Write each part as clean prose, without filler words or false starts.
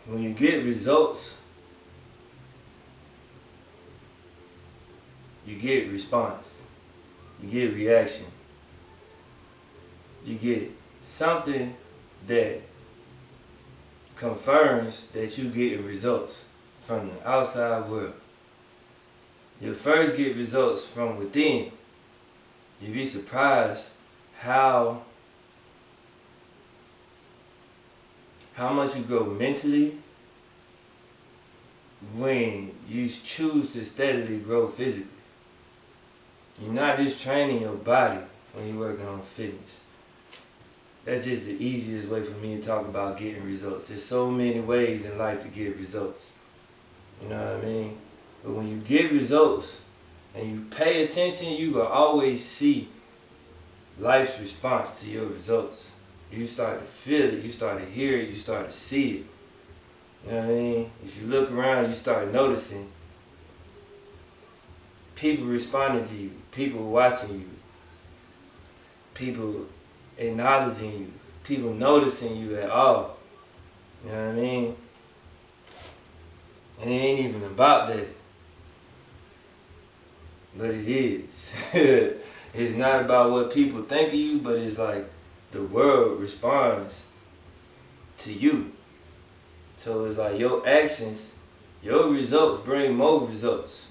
when you get results, you get response, you get reaction, you get something that confirms that you getting results from the outside world. You first get results from within. You'd be surprised how much you grow mentally when you choose to steadily grow physically. You're not just training your body when you're working on fitness. That's just the easiest way for me to talk about getting results. There's so many ways in life to get results. You know what I mean? But when you get results and you pay attention, you will always see life's response to your results. You start to feel it, you start to hear it, you start to see it. You know what I mean? If you look around, you start noticing people responding to you, people watching you, people acknowledging you, people noticing you at all. You know what I mean? And it ain't even about that. But it is. It's not about what people think of you, but it's like the world responds to you. So it's like your actions, your results bring more results.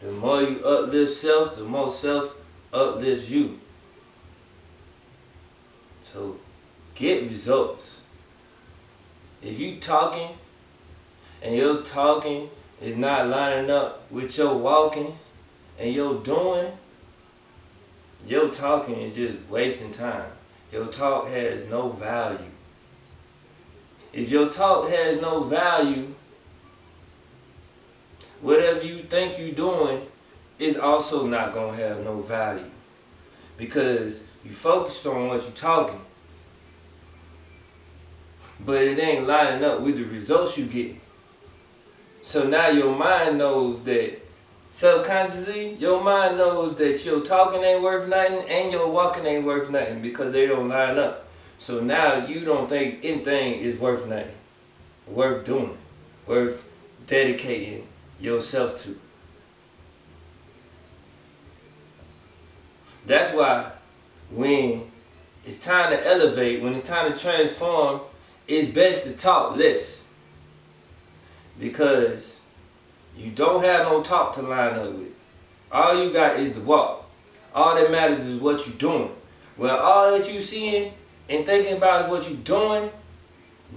The more you uplift self, the more self uplifts you. So get results. If you talking and your talking is not lining up with your walking and your doing, your talking is just wasting time. Your talk has no value. If your talk has no value, whatever you think you're doing is also not going to have no value. Because you focused on what you're talking, but it ain't lining up with the results you get. So now your mind knows that, subconsciously, your mind knows that your talking ain't worth nothing and your walking ain't worth nothing because they don't line up. So now you don't think anything is worth nothing, worth doing, worth dedicating yourself to. That's why when it's time to elevate, when it's time to transform, it's best to talk less. Because you don't have no talk to line up with. All you got is the walk. All that matters is what you're doing. Well, all that you seeing and thinking about is what you're doing.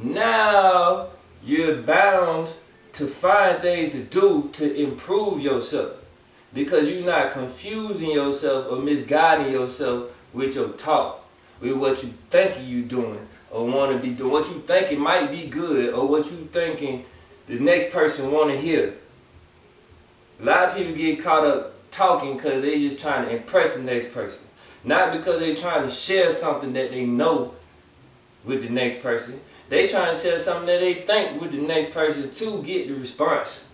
Now you're bound to find things to do to improve yourself. Because you're not confusing yourself or misguiding yourself with your talk, with what you think you doing or want to be doing, what you think it might be good or what you thinking the next person want to hear. A lot of people get caught up talking because they just trying to impress the next person. Not because they trying to share something that they know with the next person. They trying to share something that they think with the next person to get the response.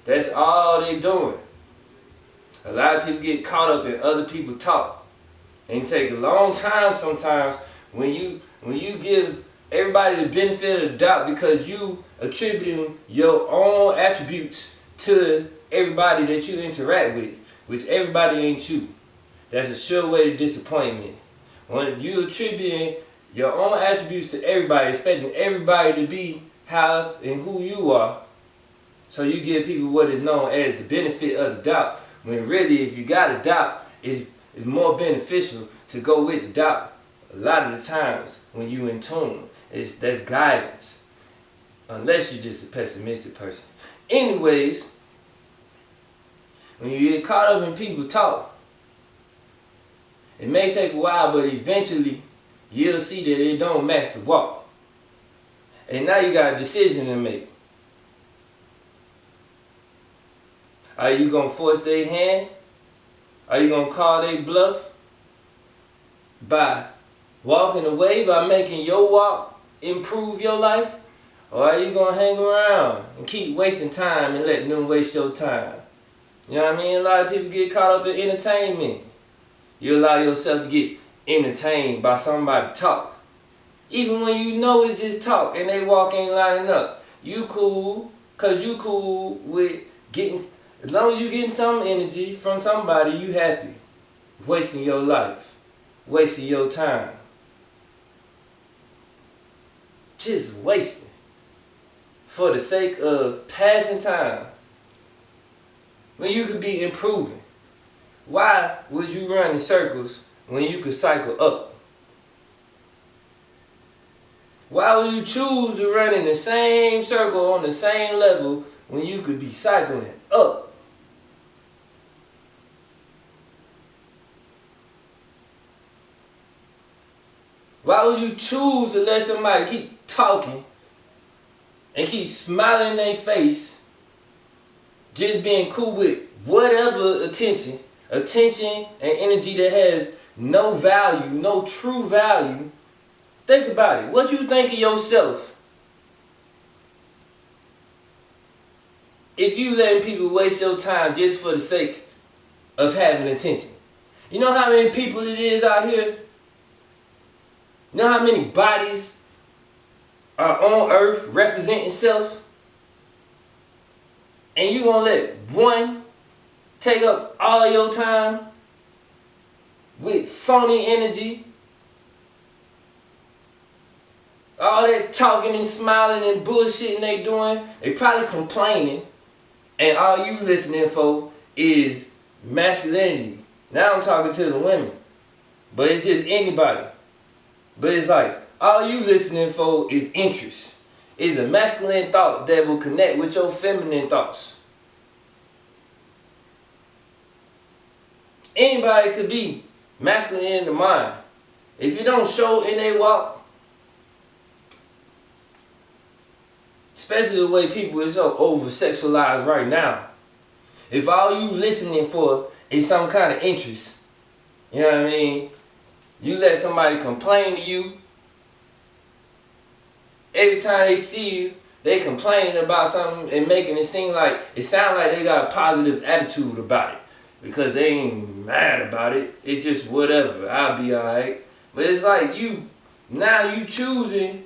That's all they doing. A lot of people get caught up in other people talk. And it take a long time sometimes when you give everybody the benefit of the doubt because you attributing your own attributes to everybody that you interact with, which everybody ain't you. That's a sure way to disappointment. When you attributing your own attributes to everybody, expecting everybody to be how and who you are, so you give people what is known as the benefit of the doubt, when really if you got a doubt, it's more beneficial to go with the doubt. A lot of the times when you in tune, that's guidance. Unless you're just a pessimistic person. Anyways, when you get caught up in people talk, it may take a while, but eventually you'll see that it don't match the walk. And now you got a decision to make. Are you going to force their hand? Are you going to call their bluff? By walking away, by making your walk improve your life? Or are you going to hang around and keep wasting time and letting them waste your time? You know what I mean? A lot of people get caught up in entertainment. You allow yourself to get entertained by somebody talk. Even when you know it's just talk and they walk ain't lining up. You cool, cause you cool with getting, as long as you getting some energy from somebody, you happy. Wasting your life. Wasting your time. Just wasting. For the sake of passing time. When you could be improving. Why would you run in circles when you could cycle up? Why would you choose to run in the same circle on the same level when you could be cycling up? Why would you choose to let somebody keep talking and keep smiling in their face, just being cool with whatever attention and energy that has no value, no true value? Think about it. What you think of yourself if you letting people waste your time just for the sake of having attention? You know how many people it is out here? You know how many bodies are on earth representing self? And you gonna let one take up all your time with phony energy? All that talking and smiling and bullshitting they doing, they probably complaining, and all you listening for is masculinity. Now I'm talking to the women, but it's just anybody. But it's like, all you listening for is interest. Is a masculine thought that will connect with your feminine thoughts. Anybody could be masculine in the mind. If you don't show in their walk, especially the way people is so over-sexualized right now, if all you listening for is some kind of interest, you know what I mean? You let somebody complain to you. Every time they see you, they complaining about something and making it seem like, it sounds like they got a positive attitude about it. Because they ain't mad about it. It's just whatever. I'll be alright. But it's like now you choosing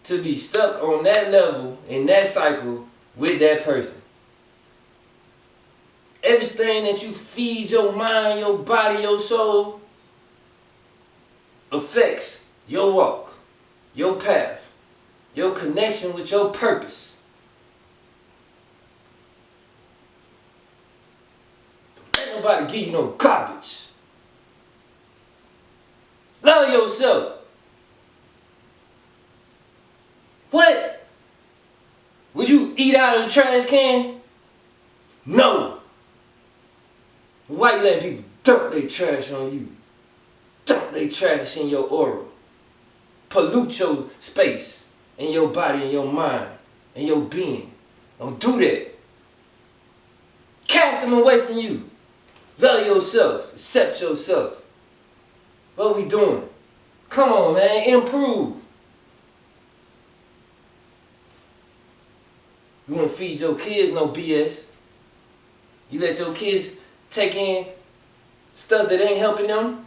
to be stuck on that level, in that cycle, with that person. Everything that you feed your mind, your body, your soul, affects your walk, your path, your connection with your purpose. Don't let nobody give you no garbage. Love yourself. What? Would you eat out of the trash can? No. Why you letting people dump their trash on you? Dump their trash in your aura. Pollute your space and your body and your mind and your being. Don't do that. Cast them away from you. Love yourself. Accept yourself. What we doing? Come on, man. Improve. You want to feed your kids no BS. You let your kids take in stuff that ain't helping them.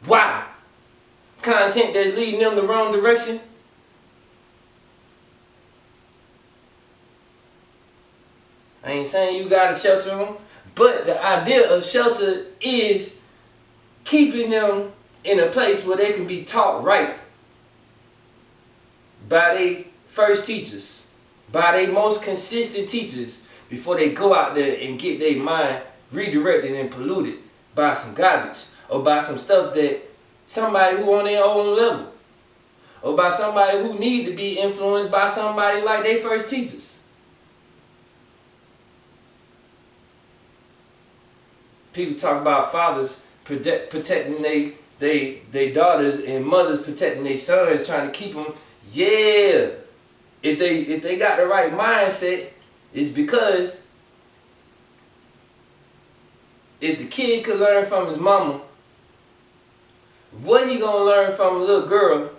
Why? Content that's leading them the wrong direction. I ain't saying you gotta shelter them, but the idea of shelter is keeping them in a place where they can be taught right by their first teachers, by their most consistent teachers, before they go out there and get their mind redirected and polluted by some garbage, or by some stuff that somebody who on their own level, or by somebody who need to be influenced by somebody like their first teachers. People talk about fathers protecting they daughters and mothers protecting their sons, trying to keep them. Yeah, if they got the right mindset, it's because if the kid could learn from his mama, what he gonna learn from a little girl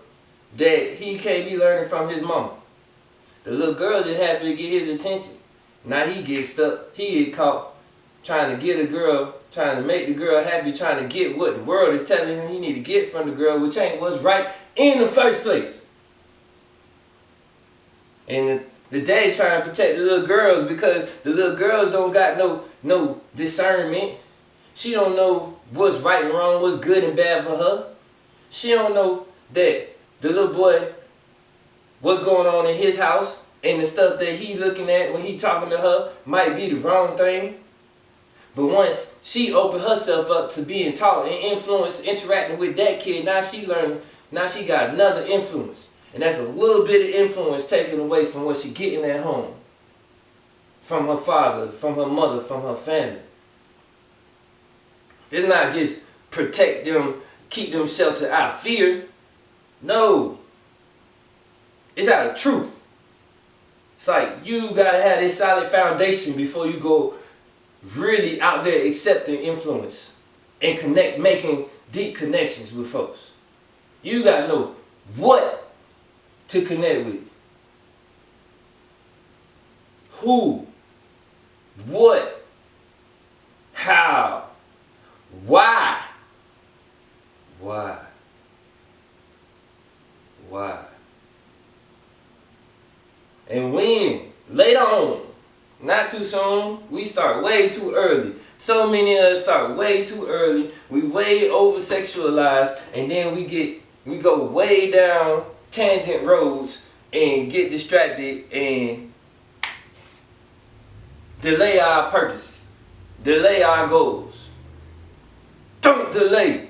that he can't be learning from his mama? The little girl just happy to get his attention. Now he gets stuck. He get caught trying to get a girl, trying to make the girl happy, trying to get what the world is telling him he need to get from the girl, which ain't what's right in the first place. And the daddy trying to protect the little girls because the little girls don't got no discernment. She don't know what's right and wrong, what's good and bad for her. She don't know that the little boy, what's going on in his house and the stuff that he looking at when he talking to her might be the wrong thing. But once she opened herself up to being taught and influenced, interacting with that kid, now she learning, now she got another influence. And that's a little bit of influence taken away from what she getting at home. From her father, from her mother, from her family. It's not just protect them, keep them sheltered out of fear. No. It's out of truth. It's like you gotta have this solid foundation before you go really out there accepting influence and making deep connections with folks. You gotta know what to connect with. Who, what, how, why, and when. Later on. Not too soon. We start way too early. So many of us start way too early. We way over sexualized, and then we go way down tangent roads and get distracted and delay our purpose. Delay our goals. Don't delay.